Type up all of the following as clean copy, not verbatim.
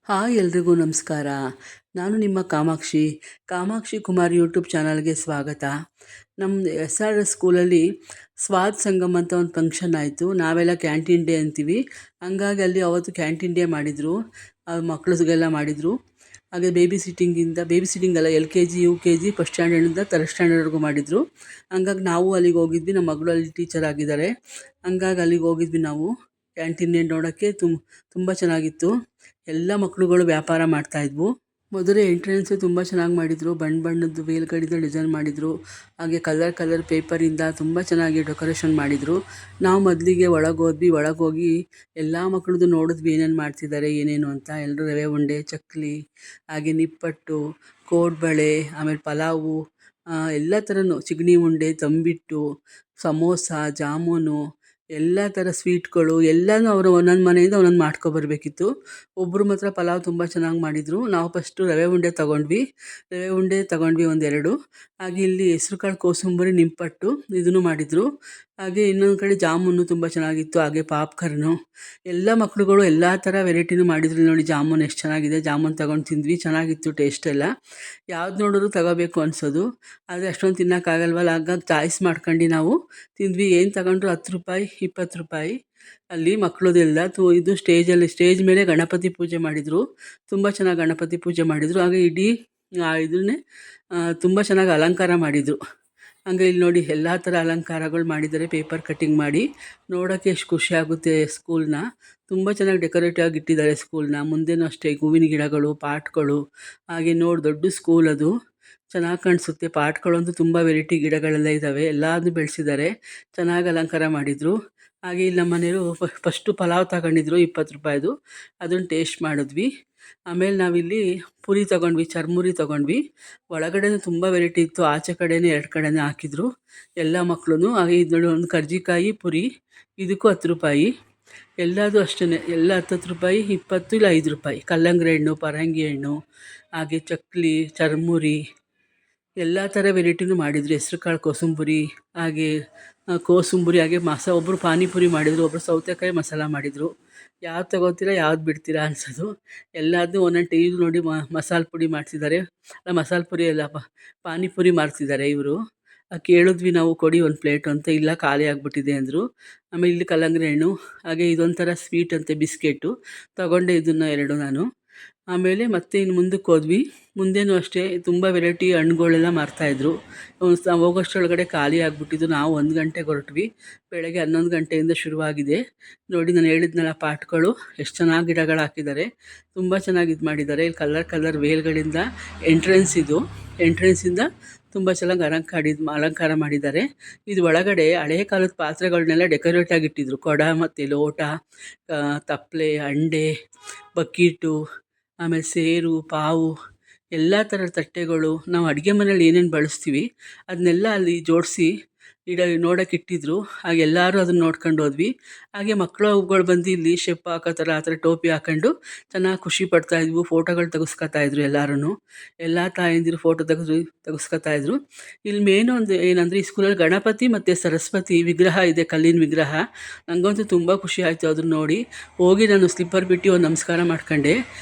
Hi ಎಲ್ರಿಗೂ ನಮಸ್ಕಾರ. ನಾನು ನಿಮ್ಮ ಕಾಮಾಕ್ಷಿ ಕುಮಾರ್ ಯೂಟ್ಯೂಬ್ ಚಾನಲ್ಗೆ ಸ್ವಾಗತ. ನಮ್ಮ SRS ಸ್ಕೂಲಲ್ಲಿ ಸ್ವಾದ್ ಸಂಗಮ್ ಅಂತ ಒಂದು ಫಂಕ್ಷನ್ ಆಯಿತು. ನಾವೆಲ್ಲ ಕ್ಯಾಂಟೀನ್ ಡೇ ಅಂತೀವಿ. ಹಂಗಾಗಿ ಅಲ್ಲಿ ಅವತ್ತು ಕ್ಯಾಂಟೀನ್ ಡೇ ಮಾಡಿದರು, ಮಕ್ಳಿಗೆಲ್ಲ ಮಾಡಿದರು. ಹಾಗೆ ಬೇಬಿ ಸಿಟ್ಟಿಂಗ್ ಅಲ್ಲ, LKG UKG ಫಸ್ಟ್ ಸ್ಟ್ಯಾಂಡರ್ಡಿಂದ ಥರ್ಡ್ ಸ್ಟ್ಯಾಂಡರ್ಡ್ವರೆಗೂ ಮಾಡಿದರು. ಹಂಗಾಗಿ ನಾವು ಅಲ್ಲಿಗೆ ಹೋಗಿದ್ವಿ. ನಮ್ಮ ಮಗಳು ಅಲ್ಲಿ ಟೀಚರ್ ಆಗಿದ್ದಾರೆ. ಹಂಗಾಗಿ ಅಲ್ಲಿಗೆ ಹೋಗಿದ್ವಿ ನಾವು ಕ್ಯಾಂಟೀನ್ ನೋಡೋಕ್ಕೆ. ತುಂಬ ಚೆನ್ನಾಗಿತ್ತು. ಎಲ್ಲ ಮಕ್ಕಳುಗಳು ವ್ಯಾಪಾರ ಮಾಡ್ತಾಯಿದ್ವು. ಮೊದಲೇ ಎಂಟ್ರೆನ್ಸು ತುಂಬ ಚೆನ್ನಾಗಿ ಮಾಡಿದರು. ಬಣ್ಣದ್ದು ವೇಲ್ಗಳಿಂದ ಡಿಸೈನ್ ಮಾಡಿದರು. ಹಾಗೆ ಕಲರ್ ಪೇಪರಿಂದ ತುಂಬ ಚೆನ್ನಾಗಿ ಡೆಕೋರೇಷನ್ ಮಾಡಿದರು. ನಾವು ಮೊದಲಿಗೆ ಒಳಗೋಗಿ ಎಲ್ಲ ಮಕ್ಕಳದ್ದು ನೋಡಿದ್ವಿ, ಏನೇನು ಮಾಡ್ತಿದ್ದಾರೆ ಏನೇನು ಅಂತ. ಎಲ್ಲರೂ ರವೆ ಉಂಡೆ, ಚಕ್ಕಲಿ, ಹಾಗೆ ನಿಪ್ಪಟ್ಟು, ಕೋಡ್ಬಳೆ, ಆಮೇಲೆ ಪಲಾವು, ಎಲ್ಲ ಥರನೂ, ಚಿಗಣಿ ಉಂಡೆ, ತಂಬಿಟ್ಟು, ಸಮೋಸ, ಜಾಮೂನು, ಎಲ್ಲ ಥರ ಸ್ವೀಟ್ಗಳು ಎಲ್ಲನೂ ಅವರು ಒಂದೊಂದು ಮನೆಯಿಂದ ಒಂದೊಂದು ಮಾಡ್ಕೊಬರ್ಬೇಕಿತ್ತು. ಒಬ್ಬರು ಮಾತ್ರ ಪಲಾವ್ ತುಂಬ ಚೆನ್ನಾಗಿ ಮಾಡಿದರು. ನಾವು ಫಸ್ಟು ರವೆ ಉಂಡೆ ತೊಗೊಂಡ್ವಿ ಒಂದೆರಡು. ಹಾಗೆ ಇಲ್ಲಿ ಹೆಸ್ರುಕಾಳು ಕೋಸಂಬರಿ, ನಿಪ್ಪಟ್ಟು ಇದನ್ನು ಮಾಡಿದರು. ಹಾಗೆ ಇನ್ನೊಂದು ಕಡೆ ಜಾಮೂನು ತುಂಬ ಚೆನ್ನಾಗಿತ್ತು. ಹಾಗೆ ಪಾಪ್ಕಾರ್ನು, ಎಲ್ಲ ಮಕ್ಕಳುಗಳು ಎಲ್ಲ ಥರ ವೆರೈಟಿನೂ ಮಾಡಿದ್ರು. ನೋಡಿ ಜಾಮೂನು ಎಷ್ಟು ಚೆನ್ನಾಗಿದೆ. ಜಾಮೂನು ತಗೊಂಡು ತಿಂದ್ವಿ, ಚೆನ್ನಾಗಿತ್ತು ಟೇಸ್ಟ್ ಎಲ್ಲ. ಯಾವ್ದು ನೋಡಿದ್ರು ತಗೋಬೇಕು ಅನಿಸೋದು, ಆದರೆ ಅಷ್ಟೊಂದು ತಿನ್ನೋಕ್ಕಾಗಲ್ವಲ್ಲ. ಹಾಗಾಗಿ ಚಾಯ್ಸ್ ಮಾಡ್ಕೊಂಡು ನಾವು ತಿಂದ್ವಿ. ಏನು ತಗೊಂಡ್ರು 10 ರೂಪಾಯಿ 20 ರೂಪಾಯಿ. ಅಲ್ಲಿ ಮಕ್ಕಳದೆಲ್ಲ ಇದು ಸ್ಟೇಜ್ ಮೇಲೆ ಗಣಪತಿ ಪೂಜೆ ಮಾಡಿದರು. ತುಂಬ ಚೆನ್ನಾಗಿ ಗಣಪತಿ ಪೂಜೆ ಮಾಡಿದರು. ಹಾಗೆ ಇಡೀ ಇದನ್ನೇ ತುಂಬ ಚೆನ್ನಾಗಿ ಅಲಂಕಾರ ಮಾಡಿದರು. ಹಂಗೆ ಇಲ್ಲಿ ನೋಡಿ ಎಲ್ಲ ಥರ ಅಲಂಕಾರಗಳು ಮಾಡಿದ್ದಾರೆ, ಪೇಪರ್ ಕಟ್ಟಿಂಗ್ ಮಾಡಿ. ನೋಡೋಕ್ಕೆ ಎಷ್ಟು ಖುಷಿಯಾಗುತ್ತೆ. ಸ್ಕೂಲ್ನ ತುಂಬ ಚೆನ್ನಾಗಿ ಡೆಕೋರೇಟಿವ್ ಆಗಿ ಇಟ್ಟಿದ್ದಾರೆ. ಸ್ಕೂಲ್ನ ಮುಂದೆನೂ ಅಷ್ಟೇ ಹೂವಿನ ಗಿಡಗಳು, ಪಾಟ್ಗಳು. ಹಾಗೆ ದೊಡ್ಡ ಸ್ಕೂಲ್ ಅದು, ಚೆನ್ನಾಗಿ ಕಾಣಿಸುತ್ತೆ. ಪಾಟ್ಗಳಂತೂ ತುಂಬ ವೆರೈಟಿ ಗಿಡಗಳೆಲ್ಲ ಇದ್ದಾವೆ, ಎಲ್ಲದನ್ನೂ ಬೆಳೆಸಿದ್ದಾರೆ, ಚೆನ್ನಾಗಿ ಅಲಂಕಾರ ಮಾಡಿದರು. ಹಾಗೆ ಇಲ್ಲಿ ನಮ್ಮ ಮನೆಯವರು ಫಸ್ಟು ಪಲಾವ್ ತಗೊಂಡಿದ್ರು 20 ರೂಪಾಯಿದು, ಅದನ್ನು ಟೇಸ್ಟ್ ಮಾಡಿದ್ವಿ. ಆಮೇಲೆ ನಾವಿಲ್ಲಿ ಪುರಿ ತೊಗೊಂಡ್ವಿ, ಚರ್ಮುರಿ ತೊಗೊಂಡ್ವಿ. ಒಳಗಡೆನೂ ತುಂಬ ವೆರೈಟಿ ಇತ್ತು, ಆಚೆ ಕಡೆನೇ 2 ಕಡೆನೇ ಹಾಕಿದ್ರು ಎಲ್ಲ ಮಕ್ಕಳು. ಹಾಗೆ ಇದು ನೋಡಿ, ಒಂದು ಕರ್ಜಿಕಾಯಿ ಪುರಿ, ಇದಕ್ಕೂ 10 ರೂಪಾಯಿ. ಎಲ್ಲದೂ ಅಷ್ಟೇ, ಎಲ್ಲ 10 ರೂಪಾಯಿ, 20 ಇಲ್ಲ 5 ರೂಪಾಯಿ. ಕಲ್ಲಂಗಡಿ ಹಣ್ಣು, ಪರಂಗಿ ಹಣ್ಣು, ಹಾಗೆ ಚಕ್ಕಲಿ, ಚರ್ಮುರಿ, ಎಲ್ಲ ಥರ ವೆರೈಟಿನೂ ಮಾಡಿದರು. ಹೆಸ್ರುಕಾಳು ಕೋಸಂಬರಿ, ಹಾಗೆ ಕೋಸಂಬರಿ, ಹಾಗೆ ಒಬ್ಬರು ಪಾನಿಪುರಿ ಮಾಡಿದರು, ಒಬ್ಬರು ಸೌತೆಕಾಯಿ ಮಸಾಲ ಮಾಡಿದರು. ಯಾವ್ದು ತಗೋತೀರಾ ಯಾವ್ದು ಬಿಡ್ತೀರಾ ಅನ್ಸೋದು. ಎಲ್ಲದನ್ನೂ ಒಂದೊಂದು ಇದು ನೋಡಿ ಮಸಾಲೆ ಪುಡಿ ಮಾಡ್ತಿದ್ದಾರೆ. ಮಸಾಲೆ ಪುರಿ ಎಲ್ಲ ಪಾನಿಪುರಿ ಮಾಡ್ತಿದ್ದಾರೆ ಇವರು. ಕೇಳಿದ್ವಿ ನಾವು, ಕೊಡಿ ಒಂದು ಪ್ಲೇಟು ಅಂತ. ಇಲ್ಲ, ಖಾಲಿ ಆಗಿಬಿಟ್ಟಿದೆ ಅಂದರು. ಆಮೇಲೆ ಇಲ್ಲಿ ಕಲ್ಲಂಗಡಿ ಹಣ್ಣು, ಹಾಗೆ ಇದೊಂಥರ ಸ್ವೀಟ್ ಅಂತೆ, ಬಿಸ್ಕೆಟು ತೊಗೊಂಡೆ ಇದನ್ನು 2 ನಾನು. ಆಮೇಲೆ ಮತ್ತೆ ಇನ್ನು ಮುಂದಕ್ಕೆ ಹೋದ್ವಿ. ಮುಂದೇನೂ ಅಷ್ಟೇ ತುಂಬ ವೆರೈಟಿ ಹಣ್ಣುಗಳೆಲ್ಲ ಮಾರ್ತಾಯಿದ್ರು. ಹೋಗೋಷ್ಟರೊಳಗಡೆ ಖಾಲಿ ಆಗಿಬಿಟ್ಟಿದ್ದು. ನಾವು 1 ಗಂಟೆಗೆ ಹೊರಟ್ವಿ. ಬೆಳಗ್ಗೆ 11 ಗಂಟೆಯಿಂದ ಶುರುವಾಗಿದೆ. ನೋಡಿ, ನಾನು ಹೇಳಿದ್ನಲ್ಲ ಪಾಟ್ಗಳು ಎಷ್ಟು ಚೆನ್ನಾಗಿ ಗಿಡಗಳು ಹಾಕಿದ್ದಾರೆ, ತುಂಬ ಚೆನ್ನಾಗಿ ಇದು ಮಾಡಿದ್ದಾರೆ. ಇಲ್ಲಿ ಕಲರ್ ವೇಲ್ಗಳಿಂದ ಎಂಟ್ರೆನ್ಸಿಂದ ತುಂಬ ಚೆನ್ನಾಗಿ ಅಲಂಕಾರ ಮಾಡಿದ್ದಾರೆ. ಇದು ಒಳಗಡೆ ಹಳೆಯ ಕಾಲದ ಪಾತ್ರೆಗಳನ್ನೆಲ್ಲ ಡೆಕೋರೇಟ್ ಆಗಿಟ್ಟಿದ್ರು. ಕೊಡ ಮತ್ತು ಲೋಟ, ತಪ್ಪಲೆ, ಹಂಡೆ, ಬಕೀಟು, ಆಮೇಲೆ ಸೇರು, ಪಾವು, ಎಲ್ಲ ಥರದ ತಟ್ಟೆಗಳು, ನಾವು ಅಡುಗೆ ಮನೇಲಿ ಏನೇನು ಬಳಸ್ತೀವಿ ಅದನ್ನೆಲ್ಲ ಅಲ್ಲಿ ಜೋಡಿಸಿ ನೋಡೋಕೆ ಇಟ್ಟಿದ್ರು. ಹಾಗೆ ಎಲ್ಲರೂ ಅದನ್ನು ನೋಡ್ಕೊಂಡು ಹೋದ್ವಿ. ಹಾಗೆ ಮಕ್ಕಳುಗಳು ಬಂದು ಇಲ್ಲಿ ಶೆಪ್ ಹಾಕೋ ಥರ ಆ ಥರ ಟೋಪಿ ಹಾಕ್ಕೊಂಡು ಚೆನ್ನಾಗಿ ಖುಷಿ ಪಡ್ತಾಯಿದ್ವು. ಫೋಟೋಗಳು ತೆಗೆಸ್ಕೊತಾಯಿದ್ರು ಎಲ್ಲರೂ. ಎಲ್ಲ ತಾಯಂದಿರು ಫೋಟೋ ತೆಗೆಸ್ಕೊತಾಯಿದ್ರು. ಇಲ್ಲಿ ಮೇನು ಒಂದು ಏನಂದರೆ, ಈ ಸ್ಕೂಲಲ್ಲಿ ಗಣಪತಿ ಮತ್ತು ಸರಸ್ವತಿ ವಿಗ್ರಹ ಇದೆ, ಕಲ್ಲಿನ ವಿಗ್ರಹ. ನನಗಂತೂ ತುಂಬ ಖುಷಿ ಆಯಿತು ಅದನ್ನು ನೋಡಿ. ಹೋಗಿ ನಾನು ಸ್ಲಿಪ್ಪರ್ ಬಿಟ್ಟು ಒಂದು ನಮಸ್ಕಾರ ಮಾಡ್ಕೊಂಡೆ.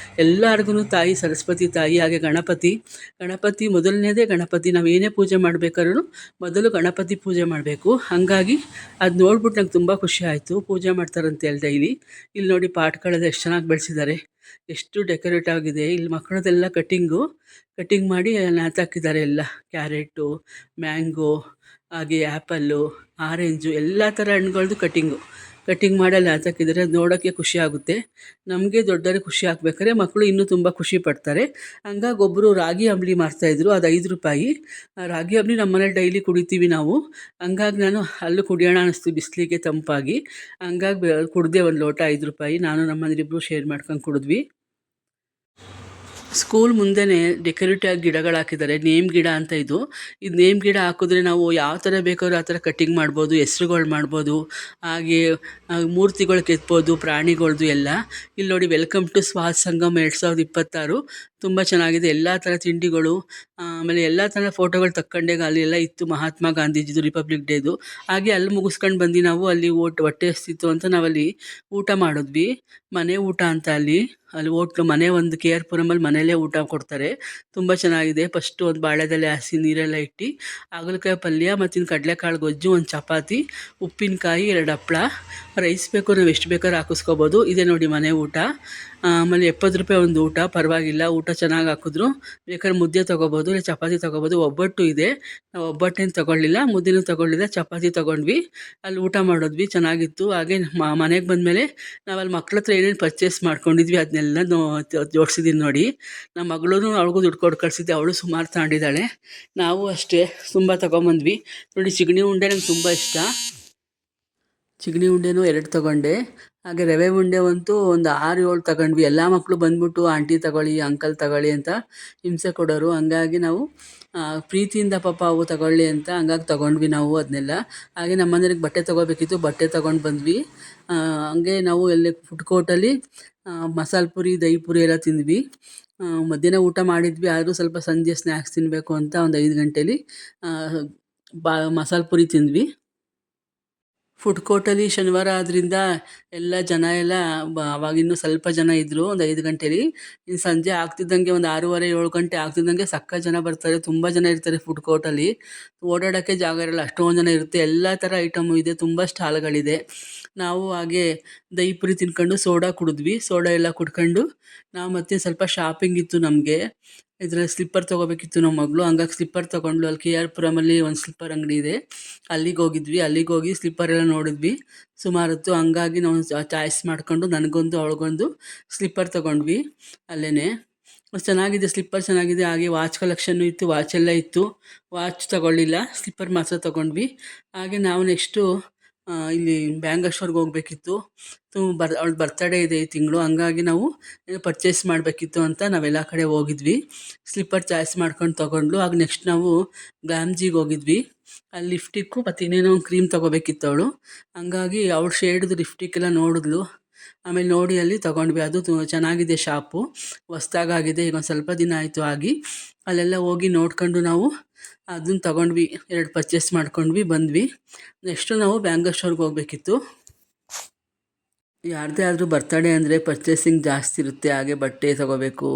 ಎಲ್ಲರಿಗೂ ತಾಯಿ ಸರಸ್ವತಿ ತಾಯಿ, ಹಾಗೆ ಗಣಪತಿ ಮೊದಲನೇದೇ ಗಣಪತಿ. ನಾವು ಏನೇ ಪೂಜೆ ಮಾಡಬೇಕಾದ್ರೂ ಮೊದಲು ಗಣಪತಿ ಪೂಜೆ ಮಾಡಬೇಕು. ಹಾಗಾಗಿ ಅದು ನೋಡ್ಬಿಟ್ಟು ನಂಗೆ ತುಂಬ ಖುಷಿ ಆಯಿತು. ಪೂಜೆ ಮಾಡ್ತಾರಂತೆ ಅಲ್ಲಿ ಡೈಲಿ. ಇಲ್ಲಿ ನೋಡಿ ಪಾಟ್ಗಳೆಲ್ಲ ಎಷ್ಟು ಚೆನ್ನಾಗಿ ಬೆಳೆಸಿದ್ದಾರೆ, ಎಷ್ಟು ಡೆಕೋರೇಟ್ ಆಗಿದೆ. ಇಲ್ಲಿ ಮಕ್ಕಳದೆಲ್ಲ ಕಟ್ಟಿಂಗ್ ಮಾಡಿ ನೇತಾಕಿದ್ದಾರೆ. ಎಲ್ಲ ಕ್ಯಾರೆಟು, ಮ್ಯಾಂಗೋ, ಹಾಗೆ ಆ್ಯಪಲ್ಲು, ಆರೆಂಜು, ಎಲ್ಲ ಥರ ಹಣ್ಣುಗಳದ್ದು ಕಟ್ಟಿಂಗ್ ಮಾಡಿ ಅಲ್ಲಿ ನೇತಾಕಿದ್ದಾರೆ. ಅದು ನೋಡೋಕ್ಕೆ ಖುಷಿ ಆಗುತ್ತೆ. ನಮಗೆ ದೊಡ್ಡವರಿಗೆ ಖುಷಿ ಆಗ್ಬೇಕಾದ್ರೆ ಮಕ್ಕಳು ಇನ್ನೂ ತುಂಬ ಖುಷಿ ಪಡ್ತಾರೆ. ಹಂಗಾಗಿ ಒಬ್ಬರು ರಾಗಿ ಅಂಬಲಿ ಮಾರ್ತಾಯಿದ್ರು, ಅದು 5 ರೂಪಾಯಿ. ರಾಗಿ ಅಂಬಲಿ ನಮ್ಮ ಮನೇಲಿ ಡೈಲಿ ಕುಡಿತೀವಿ ನಾವು. ಹಂಗಾಗಿ ನಾನು ಅಲ್ಲೂ ಕುಡಿಯೋಣ ಅನ್ನಿಸ್ತು ಬಿಸಿಲಿಗೆ ತಂಪಾಗಿ. ಹಂಗಾಗಿ ಕುಡಿದೆ ಒಂದು ಲೋಟ 5 ರೂಪಾಯಿ. ನಾನು ನಮ್ಮ ಮನೇಲಿಬ್ಬರು ಶೇರ್ ಮಾಡ್ಕೊಂಡು ಕುಡಿದ್ವಿ. ಸ್ಕೂಲ್ ಮುಂದೆನೇ ಡೆಕೋರೇಟಿವ್ ಆಗಿ ಗಿಡಗಳು ಹಾಕಿದ್ದಾರೆ. ನೇಮ್ ಗಿಡ ಅಂತ ಇದು. ನೇಮ್ ಗಿಡ ಹಾಕಿದ್ರೆ ನಾವು ಯಾವ ಥರ ಬೇಕಾದ್ರೂ ಆ ಥರ ಕಟ್ಟಿಂಗ್ ಮಾಡ್ಬೋದು, ಹೆಸ್ರುಗಳು ಮಾಡ್ಬೋದು, ಹಾಗೆ ಮೂರ್ತಿಗಳು ಕೆತ್ಬೋದು, ಪ್ರಾಣಿಗಳ್ದು ಎಲ್ಲ. ಇಲ್ಲಿ ನೋಡಿ, ವೆಲ್ಕಮ್ ಟು ಸ್ವಾದ್ ಸಂಗಮ್ 2026. ತುಂಬ ಚೆನ್ನಾಗಿದೆ. ಎಲ್ಲ ಥರ ತಿಂಡಿಗಳು, ಆಮೇಲೆ ಎಲ್ಲ ಥರ ಫೋಟೋಗಳು ತಕ್ಕೊಂಡೆ ಅಲ್ಲಿ ಎಲ್ಲ ಇತ್ತು. ಮಹಾತ್ಮ ಗಾಂಧೀಜಿದು, ರಿಪಬ್ಲಿಕ್ ಡೇದು. ಹಾಗೆ ಅಲ್ಲಿ ಮುಗಿಸ್ಕೊಂಡು ಬಂದು ನಾವು ಅಲ್ಲಿ ಹೊಟ್ಟೆ ಹಸ್ತಿತ್ತು ಅಂತ ನಾವಲ್ಲಿ ಊಟ ಮಾಡಿದ್ವಿ. ಮನೆ ಊಟ ಅಂತ ಅಲ್ಲಿ ಹೋಟ್ಲು ಮನೆ, ಒಂದು ಕೆ ಆರ್ ಪುರಮಲ್ಲಿ ಮನೆಯಲ್ಲೇ ಊಟ ಕೊಡ್ತಾರೆ. ತುಂಬ ಚೆನ್ನಾಗಿದೆ. ಫಸ್ಟು ಒಂದು ಬಾಳೆದೆಲೆ ಹಾಸಿ ನೀರೆಲ್ಲ ಇಟ್ಟು ಹಾಗಲಕಾಯಿ ಪಲ್ಯ ಮತ್ತು ಕಡಲೆಕಾಳು ಗೊಜ್ಜು, ಒಂದು ಚಪಾತಿ, ಉಪ್ಪಿನಕಾಯಿ, 2 ಹಪ್ಳ, ರೈಸ್ ಬೇಕು ನಾವು ಎಷ್ಟು ಬೇಕಾದ್ರೂ ಹಾಕಿಸ್ಕೋಬೋದು. ಇದೇ ನೋಡಿ ಮನೆ ಊಟ. ಆಮೇಲೆ 70 ರೂಪಾಯಿ ಒಂದು ಊಟ, ಪರವಾಗಿಲ್ಲ, ಊಟ ಚೆನ್ನಾಗಿ ಹಾಕಿದ್ರು. ಬೇಕಾದ್ರೆ ಮುದ್ದೆ ತೊಗೋಬೋದು, ಇಲ್ಲ ಚಪಾತಿ ತೊಗೋಬೋದು. ಒಬ್ಬಟ್ಟು ಇದೆ, ನಾವು ಒಬ್ಬಟ್ಟೇನು ತೊಗೊಳ್ಳಿಲ್ಲ, ಮುದ್ದೆನೂ ತೊಗೊಳ್ಳಿಲ್ಲ, ಚಪಾತಿ ತೊಗೊಂಡ್ವಿ. ಅಲ್ಲಿ ಊಟ ಮಾಡಿದ್ವಿ, ಚೆನ್ನಾಗಿತ್ತು. ಹಾಗೆ ಮನೆಗೆ ಬಂದಮೇಲೆ ನಾವು ಅಲ್ಲಿ ಮಕ್ಳ ಹತ್ರ ಏನೇನು ಪರ್ಚೇಸ್ ಮಾಡ್ಕೊಂಡಿದ್ವಿ ಅದನ್ನೆಲ್ಲ ಜೋಡಿಸಿದ್ದೀನಿ ನೋಡಿ. ನಮ್ಮ ಮಗಳೂ ಅವಳಿಗೂ ದುಡ್ಡು ಕೊಟ್ಟು ಕಳಿಸಿದ್ದೆ, ಅವಳು ಸುಮಾರು ತಗೊಂಡಿದ್ದಾಳೆ. ನಾವು ಅಷ್ಟೇ ತುಂಬ ತೊಗೊಂಬಂದ್ವಿ ನೋಡಿ. ಚಿಗಣಿ ಉಂಡೆ ನಂಗೆ ತುಂಬ ಇಷ್ಟ. ಚಿಗಣಿ ಉಂಡೆನೂ 2 ತೊಗೊಂಡೆ. ಹಾಗೆ ರವೆ ಉಂಡೆ ಅಂತೂ ಒಂದು 6-7 ತಗೊಂಡ್ವಿ. ಎಲ್ಲ ಮಕ್ಕಳು ಬಂದ್ಬಿಟ್ಟು ಆಂಟಿ ತಗೊಳ್ಳಿ, ಅಂಕಲ್ ತಗೊಳ್ಳಿ ಅಂತ ಹಿಂಸೆ ಕೊಡೋರು. ಹಂಗಾಗಿ ನಾವು ಪ್ರೀತಿಯಿಂದ ಪಾಪ ಅವು ತಗೊಳ್ಳಿ ಅಂತ ಹಂಗಾಗಿ ತೊಗೊಂಡ್ವಿ ನಾವು ಅದನ್ನೆಲ್ಲ. ಹಾಗೆ ನಮ್ಮ ಮನೆಯವ್ರಿಗೆ ಬಟ್ಟೆ ತೊಗೋಬೇಕಿತ್ತು, ಬಟ್ಟೆ ತೊಗೊಂಡು ಬಂದ್ವಿ. ಹಂಗೆ ನಾವು ಎಲ್ಲಿ ಫುಡ್ ಕೋರ್ಟಲ್ಲಿ ಮಸಾಲೆ ಪುರಿ, ದಹಿ ಪುರಿ ಎಲ್ಲ ತಿಂದ್ವಿ. ಮಧ್ಯಾಹ್ನ ಊಟ ಮಾಡಿದ್ವಿ, ಆದರೂ ಸ್ವಲ್ಪ ಸಂಜೆ ಸ್ನ್ಯಾಕ್ಸ್ ತಿನ್ನಬೇಕು ಅಂತ ಒಂದು 5 ಗಂಟೇಲಿ ಮಸಾಲೆ ಪುರಿ ತಿಂದ್ವಿ. ಫುಡ್ ಕೋರ್ಟಲ್ಲಿ ಶನಿವಾರ ಆದ್ದರಿಂದ ಎಲ್ಲ ಜನ ಎಲ್ಲ ಅವಾಗಿನ್ನೂ ಸ್ವಲ್ಪ ಜನ ಇದ್ದರು. ಒಂದು 5 ಗಂಟೇಲಿ. ಇನ್ನು ಸಂಜೆ ಆಗ್ತಿದ್ದಂಗೆ ಒಂದು 6:30-7 ಗಂಟೆ ಆಗ್ತಿದ್ದಂಗೆ ಸಕ್ಕ ಜನ ಬರ್ತಾರೆ. ತುಂಬ ಜನ ಇರ್ತಾರೆ ಫುಡ್ ಕೋರ್ಟಲ್ಲಿ. ಓಡಾಡೋಕ್ಕೆ ಜಾಗ ಇರೋಲ್ಲ, ಅಷ್ಟೊಂದು ಜನ ಇರುತ್ತೆ. ಎಲ್ಲ ಥರ ಐಟಮು ಇದೆ, ತುಂಬ ಸ್ಟಾಲ್ಗಳಿದೆ. ನಾವು ಹಾಗೆ ದಹಿ ಪುರಿ ತಿನ್ಕೊಂಡು ಸೋಡಾ ಕುಡಿದ್ವಿ. ಸೋಡಾ ಎಲ್ಲ ಕುಡ್ಕೊಂಡು ನಾವು ಮತ್ತೆ ಸ್ವಲ್ಪ ಶಾಪಿಂಗ್ ಇತ್ತು ನಮಗೆ. ಇದರಲ್ಲಿ ಸ್ಲಿಪ್ಪರ್ ತೊಗೋಬೇಕಿತ್ತು ನಮ್ಮ ಮಗಳು, ಹಂಗಾಗಿ ಸ್ಲಿಪ್ಪರ್ ತೊಗೊಂಡ್ಲು. ಅಲ್ಲಿ ಕೆ ಆರ್ ಪುರಮಲ್ಲಿ ಒಂದು ಸ್ಲಿಪ್ಪರ್ ಅಂಗಡಿ ಇದೆ, ಅಲ್ಲಿಗೆ ಹೋಗಿದ್ವಿ. ಅಲ್ಲಿಗೆ ಹೋಗಿ ಸ್ಲಿಪ್ಪರ್ ಎಲ್ಲ ನೋಡಿದ್ವಿ ಸುಮಾರೊತ್ತು. ಹಂಗಾಗಿ ನಾವು ಚಾಯ್ಸ್ ಮಾಡ್ಕೊಂಡು ನನಗೊಂದು ಅವಳಿಗೊಂದು ಸ್ಲಿಪ್ಪರ್ ತೊಗೊಂಡ್ವಿ ಅಲ್ಲೇ. ಚೆನ್ನಾಗಿದೆ, ಸ್ಲಿಪ್ಪರ್ ಚೆನ್ನಾಗಿದೆ. ಹಾಗೆ ವಾಚ್ ಕಲೆಕ್ಷನ್ನು ಇತ್ತು, ವಾಚೆಲ್ಲ ಇತ್ತು. ವಾಚ್ ತೊಗೊಳ್ಳಿಲ್ಲ, ಸ್ಲಿಪ್ಪರ್ ಮಾತ್ರ ತೊಗೊಂಡ್ವಿ. ಹಾಗೆ ನಾವು ನೆಕ್ಸ್ಟು ಇಲ್ಲಿ ಬ್ಯಾಂಗಶ್ವರ್ಗೆ ಹೋಗಬೇಕಿತ್ತು. ಅವಳ ಬರ್ತಡೇ ಇದೆ ಈ ತಿಂಗಳು, ಹಂಗಾಗಿ ನಾವು ಪರ್ಚೇಸ್ ಮಾಡಬೇಕಿತ್ತು ಅಂತ ನಾವೆಲ್ಲ ಕಡೆ ಹೋಗಿದ್ವಿ. ಸ್ಲಿಪ್ಪರ್ ಚಾಯ್ಸ್ ಮಾಡ್ಕೊಂಡು ತೊಗೊಂಡ್ಲು. ಆಗ ನೆಕ್ಸ್ಟ್ ನಾವು ಗ್ಲಾಮ್ಜಿಗೆ ಹೋಗಿದ್ವಿ. ಅಲ್ಲಿ ಲಿಫ್ಟಿಕ್ಕು ಮತ್ತು ಇನ್ನೇನೋ ಒಂದು ಕ್ರೀಮ್ ತೊಗೋಬೇಕಿತ್ತು ಅವಳು. ಹಂಗಾಗಿ ಅವಳು ಶೇಡ್ದು ಲಿಫ್ಟಿಕ್ಕೆಲ್ಲ ನೋಡಿದ್ಲು. ಆಮೇಲೆ ನೋಡಿ ಅಲ್ಲಿ ತೊಗೊಂಡ್ವಿ. ಅದು ಚೆನ್ನಾಗಿದೆ ಶಾಪು, ಹೊಸ್ದಾಗಿದೆ. ಈಗ ಒಂದು ಸ್ವಲ್ಪ ದಿನ ಆಯಿತು ಆಗಿ. ಅಲ್ಲೆಲ್ಲ ಹೋಗಿ ನೋಡ್ಕೊಂಡು ನಾವು ಅದನ್ನು ತೊಗೊಂಡ್ವಿ. 2 ಪರ್ಚೇಸ್ ಮಾಡ್ಕೊಂಡ್ವಿ, ಬಂದ್ವಿ. ನೆಕ್ಸ್ಟು ನಾವು ಬ್ಯಾಂಗಶ್ವರ್ಗೆ ಹೋಗಬೇಕಿತ್ತು. ಯಾರದೇ ಆದರೂ ಬರ್ತಡೇ ಅಂದರೆ ಪರ್ಚೇಸಿಂಗ್ ಜಾಸ್ತಿ ಇರುತ್ತೆ. ಹಾಗೆ ಬಟ್ಟೆ ತೊಗೋಬೇಕು,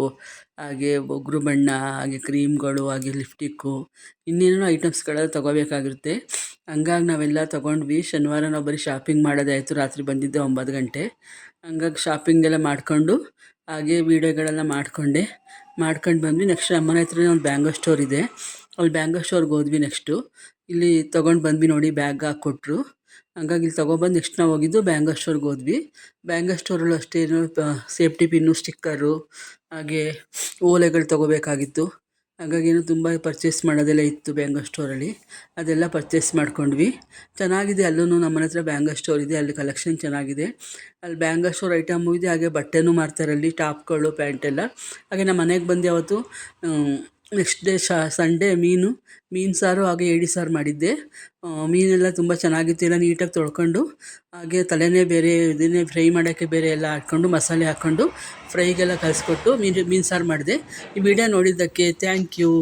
ಹಾಗೆ ಬೊಗ್ರು ಬಣ್ಣ, ಹಾಗೆ ಕ್ರೀಮ್ಗಳು, ಹಾಗೆ ಲಿಫ್ಟಿಕ್ಕು, ಇನ್ನೇನೋ ಐಟಮ್ಸ್ಗಳೆಲ್ಲ ತೊಗೋಬೇಕಾಗಿರುತ್ತೆ. ಹಂಗಾಗಿ ನಾವೆಲ್ಲ ತೊಗೊಂಡ್ವಿ. ಶನಿವಾರ ನಾವು ಬರೀ ಶಾಪಿಂಗ್ ಮಾಡೋದೇ ಆಯಿತು. ರಾತ್ರಿ ಬಂದಿದ್ದೆ 9 ಗಂಟೆ. ಹಂಗಾಗಿ ಶಾಪಿಂಗೆಲ್ಲ ಮಾಡಿಕೊಂಡು ಹಾಗೆ ವೀಡಿಯೋಗಳೆಲ್ಲ ಮಾಡ್ಕೊಂಡು ಬಂದ್ವಿ. ನೆಕ್ಸ್ಟ್ ನಮ್ಮನೆ ಹತ್ರನೇ ಒಂದು ಬ್ಯಾಂಗಲ್ ಸ್ಟೋರ್ ಇದೆ, ಅಲ್ಲಿ ಬ್ಯಾಂಗಲ್ ಸ್ಟೋರ್ಗೆ ಹೋದ್ವಿ. ನೆಕ್ಸ್ಟು ಇಲ್ಲಿ ತೊಗೊಂಡು ಬಂದ್ವಿ ನೋಡಿ, ಬ್ಯಾಗ್ ಹಾಕ್ಕೊಟ್ರು. ಹಂಗಾಗಿ ಇಲ್ಲಿ ತೊಗೊಬಂದು ನೆಕ್ಸ್ಟ್ ನಾವು ಹೋಗಿದ್ದು ಬ್ಯಾಂಗಲ್ ಸ್ಟೋರ್ಗೆ ಹೋದ್ವಿ. ಬ್ಯಾಂಗಲ್ ಸ್ಟೋರಲ್ಲೂ ಅಷ್ಟೇ ಸೇಫ್ಟಿ ಪಿನ್ನು, ಸ್ಟಿಕ್ಕರು, ಹಾಗೆ ಓಲೆಗಳು ತೊಗೋಬೇಕಾಗಿತ್ತು. ಹಾಗಾಗಿ ತುಂಬ ಪರ್ಚೇಸ್ ಮಾಡೋದೆಲ್ಲ ಇತ್ತು ಬ್ಯಾಂಗಲ್ ಸ್ಟೋರಲ್ಲಿ. ಅದೆಲ್ಲ ಪರ್ಚೇಸ್ ಮಾಡ್ಕೊಂಡ್ವಿ. ಚೆನ್ನಾಗಿದೆ. ಅಲ್ಲೂ ನಮ್ಮನೆ ಹತ್ರ ಬ್ಯಾಂಗಲ್ ಸ್ಟೋರ್ ಇದೆ, ಅಲ್ಲಿ ಕಲೆಕ್ಷನ್ ಚೆನ್ನಾಗಿದೆ. ಅಲ್ಲಿ ಬ್ಯಾಂಗಲ್ ಸ್ಟೋರ್ ಐಟಮು ಇದೆ, ಹಾಗೆ ಬಟ್ಟೆನೂ ಮಾರ್ತಾರೆ ಅಲ್ಲಿ, ಟಾಪ್ಗಳು, ಪ್ಯಾಂಟೆಲ್ಲ. ಹಾಗೆ ನಮ್ಮ ಮನೆಗೆ ಬಂದು ಯಾವತ್ತು ನೆಕ್ಸ್ಟ್ ಡೇ ಸಂಡೇ ಮೀನು ಸಾರು, ಹಾಗೆ ಏಡಿ ಸಾರು ಮಾಡಿದ್ದೆ. ಮೀನೆಲ್ಲ ತುಂಬ ಚೆನ್ನಾಗಿತ್ತು. ಎಲ್ಲ ನೀಟಾಗಿ ತೊಳ್ಕೊಂಡು, ಹಾಗೆ ತಲೆನೇ ಬೇರೆ, ಇದನ್ನೇ ಫ್ರೈ ಮಾಡೋಕ್ಕೆ ಬೇರೆ ಎಲ್ಲ ಹಾಕ್ಕೊಂಡು, ಮಸಾಲೆ ಹಾಕ್ಕೊಂಡು ಫ್ರೈಗೆಲ್ಲ ಕಲಿಸ್ಕೊಟ್ಟು ಮೀನು ಸಾರು ಮಾಡಿದೆ. ಈ ವಿಡಿಯೋ ನೋಡಿದ್ದಕ್ಕೆ ಥ್ಯಾಂಕ್ ಯು.